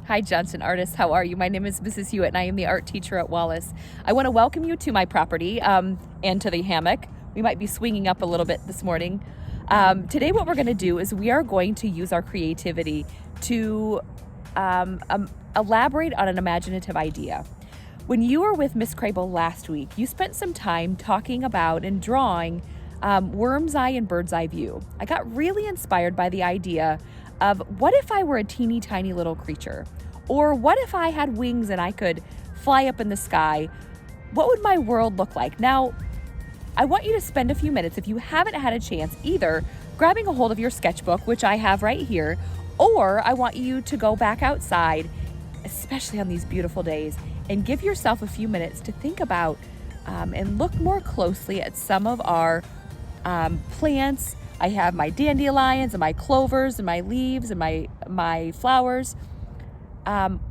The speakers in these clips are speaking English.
Hi, Johnson artists. How are you? My name is Mrs. Hewitt, and I am the art teacher at Wallace. I want to welcome you to my property and to the hammock. We might be swinging up a little bit this morning. Today, what we're going to do is we are going to use our creativity to elaborate on an imaginative idea. When you were with Miss Crable last week, you spent some time talking about and drawing worm's eye and bird's eye view. I got really inspired by the idea of what if I were a teeny tiny little creature? Or what if I had wings and I could fly up in the sky? What would my world look like? Now, I want you to spend a few minutes, if you haven't had a chance, either grabbing a hold of your sketchbook, which I have right here, or I want you to go back outside, especially on these beautiful days, and give yourself a few minutes to think about and look more closely at some of our plants. I have my dandelions and my clovers and my leaves and my flowers.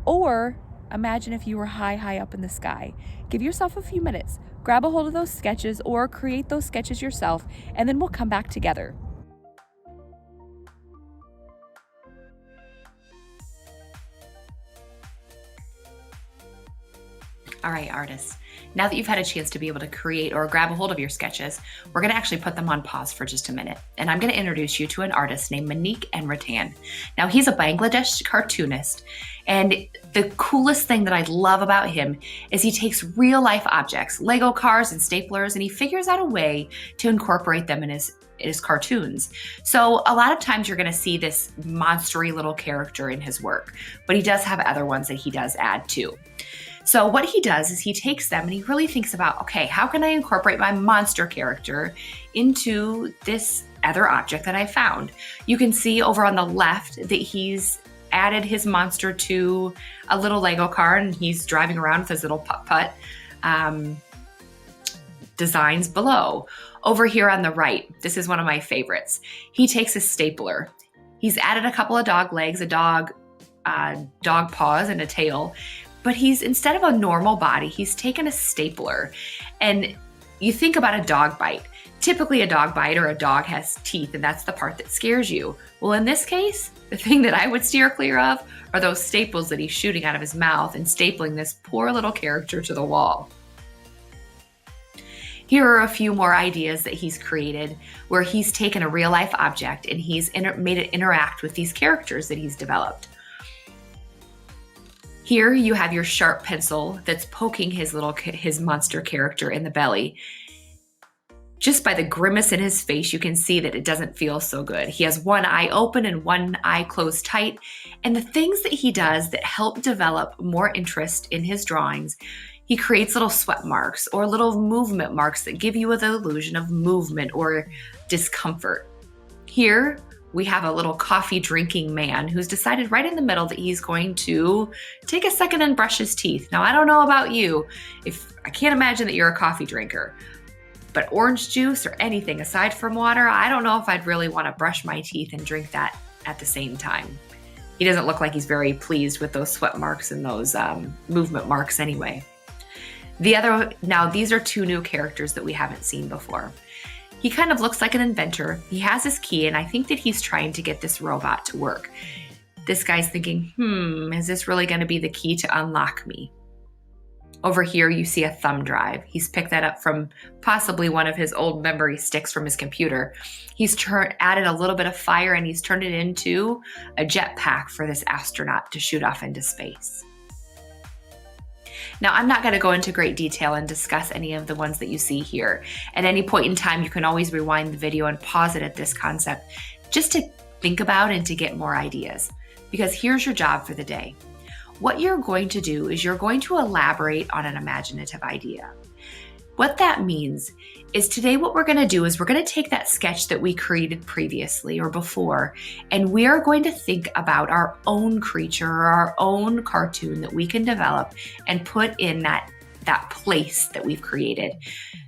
Or imagine if you were high up in the sky. Give yourself a few minutes. Grab a hold of those sketches or create those sketches yourself, and then we'll come back together. All right, artists, now that you've had a chance to be able to create or grab a hold of your sketches, we're gonna actually put them on pause for just a minute. And I'm gonna introduce you to an artist named Manik and Ratan. Now, he's a Bangladesh cartoonist, and the coolest thing that I love about him is he takes real life objects, Lego cars and staplers, and he figures out a way to incorporate them in his cartoons. So a lot of times you're gonna see this monstery little character in his work, but he does have other ones that he does add too. So what he does is he takes them and he really thinks about, okay, how can I incorporate my monster character into this other object that I found? You can see over on the left that he's added his monster to a little Lego car and he's driving around with his little putt-putt designs below. Over here on the right, this is one of my favorites. He takes a stapler. He's added a couple of dog legs, a dog paws and a tail. But instead of a normal body, he's taken a stapler. And you think about a dog bite. Typically a dog bite or a dog has teeth, and that's the part that scares you. Well, in this case, the thing that I would steer clear of are those staples that he's shooting out of his mouth and stapling this poor little character to the wall. Here are a few more ideas that he's created where he's taken a real life object and he's made it interact with these characters that he's developed. Here you have your sharp pencil that's poking his monster character in the belly. Just by the grimace in his face, you can see that it doesn't feel so good. He has one eye open and one eye closed tight. And the things that he does that help develop more interest in his drawings, he creates little sweat marks or little movement marks that give you the illusion of movement or discomfort. Here, we have a little coffee drinking man who's decided right in the middle that he's going to take a second and brush his teeth. Now, I don't know about you, I can't imagine that you're a coffee drinker, but orange juice or anything aside from water, I don't know if I'd really want to brush my teeth and drink that at the same time. He doesn't look like he's very pleased with those sweat marks and those movement marks anyway. Now these are two new characters that we haven't seen before. He kind of looks like an inventor. He has his key, and I think that he's trying to get this robot to work. This guy's thinking, is this really going to be the key to unlock me? Over here, you see a thumb drive. He's picked that up from possibly one of his old memory sticks from his computer. He's added a little bit of fire, and he's turned it into a jetpack for this astronaut to shoot off into space. Now, I'm not going to go into great detail and discuss any of the ones that you see here. At any point in time, you can always rewind the video and pause it at this concept just to think about and to get more ideas. Because here's your job for the day. What you're going to do is you're going to elaborate on an imaginative idea. What that means is today what we're going to do is we're going to take that sketch that we created previously or before, and we are going to think about our own creature or our own cartoon that we can develop and put in that place that we've created.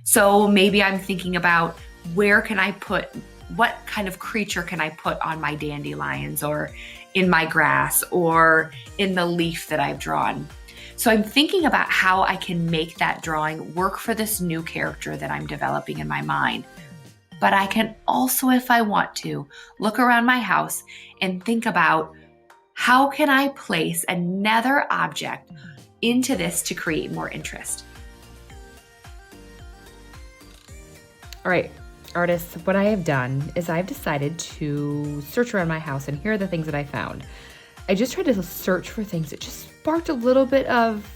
So maybe I'm thinking about what kind of creature can I put on my dandelions or in my grass or in the leaf that I've drawn. So I'm thinking about how I can make that drawing work for this new character that I'm developing in my mind. But I can also, if I want to, look around my house and think about How can I place another object into this to create more interest? All right, artists, what I have done is I've decided to search around my house, and here are the things that I found. I just tried to search for things that just sparked a little bit of,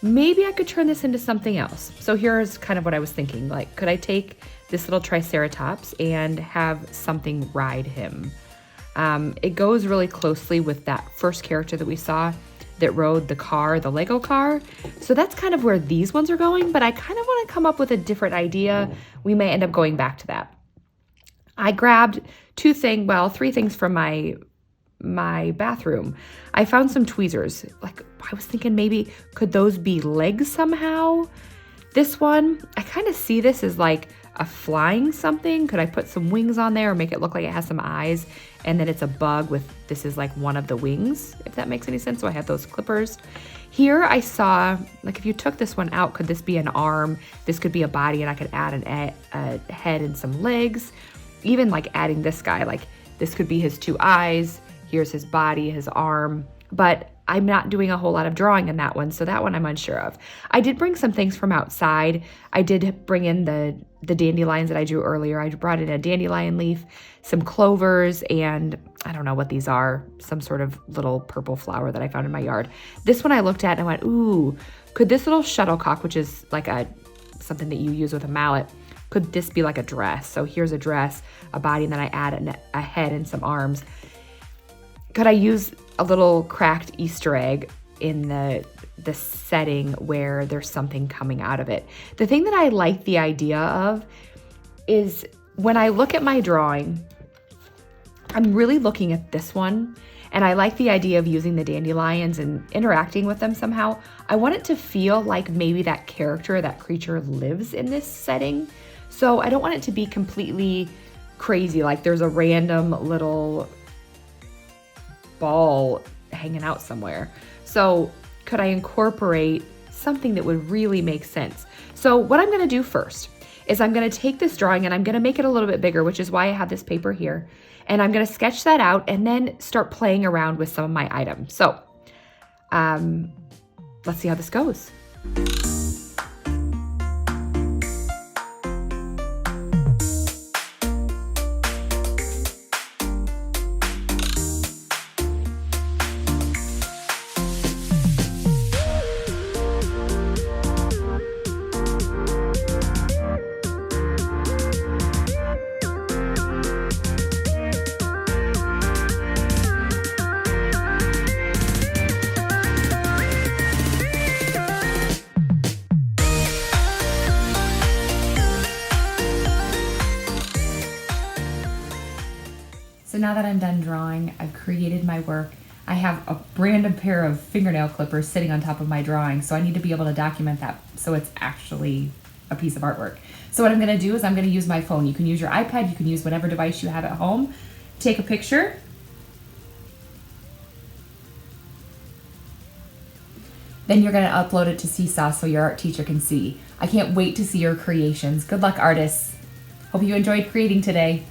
maybe I could turn this into something else. So here's kind of what I was thinking. Like, could I take this little triceratops and have something ride him? It goes really closely with that first character that we saw that rode the car, the Lego car. So that's kind of where these ones are going, but I kind of want to come up with a different idea. We may end up going back to that. I grabbed three things from my bathroom. I found some tweezers. Like, I was thinking maybe could those be legs somehow? This one, I kind of see this as like a flying something. Could I put some wings on there or make it look like it has some eyes? And then it's a bug with, this is like one of the wings, if that makes any sense. So I have those clippers. Here I saw, like if you took this one out, could this be an arm? This could be a body, and I could add a head and some legs. Even like adding this guy, like this could be his two eyes. Here's his body, his arm. But I'm not doing a whole lot of drawing in that one, so that one I'm unsure of. I did bring some things from outside. I did bring in the dandelions that I drew earlier. I brought in a dandelion leaf, some clovers, and I don't know what these are, some sort of little purple flower that I found in my yard. This one I looked at and I went, ooh, could this little shuttlecock, which is like something that you use with a mallet, could this be like a dress? So here's a dress, a body, and then I add a head and some arms. Could I use a little cracked Easter egg in the setting where there's something coming out of it? The thing that I like the idea of is when I look at my drawing, I'm really looking at this one, and I like the idea of using the dandelions and interacting with them somehow. I want it to feel like maybe that character, that creature lives in this setting. So I don't want it to be completely crazy, like there's a random little ball hanging out somewhere. So could I incorporate something that would really make sense? So what I'm going to do first is I'm going to take this drawing and I'm going to make it a little bit bigger, which is why I have this paper here. And I'm going to sketch that out and then start playing around with some of my items. So let's see how this goes. So now that I'm done drawing, I've created my work. I have a random pair of fingernail clippers sitting on top of my drawing, so I need to be able to document that so it's actually a piece of artwork. So what I'm gonna do is I'm gonna use my phone. You can use your iPad, you can use whatever device you have at home. Take a picture. Then you're gonna upload it to Seesaw so your art teacher can see. I can't wait to see your creations. Good luck, artists. Hope you enjoyed creating today.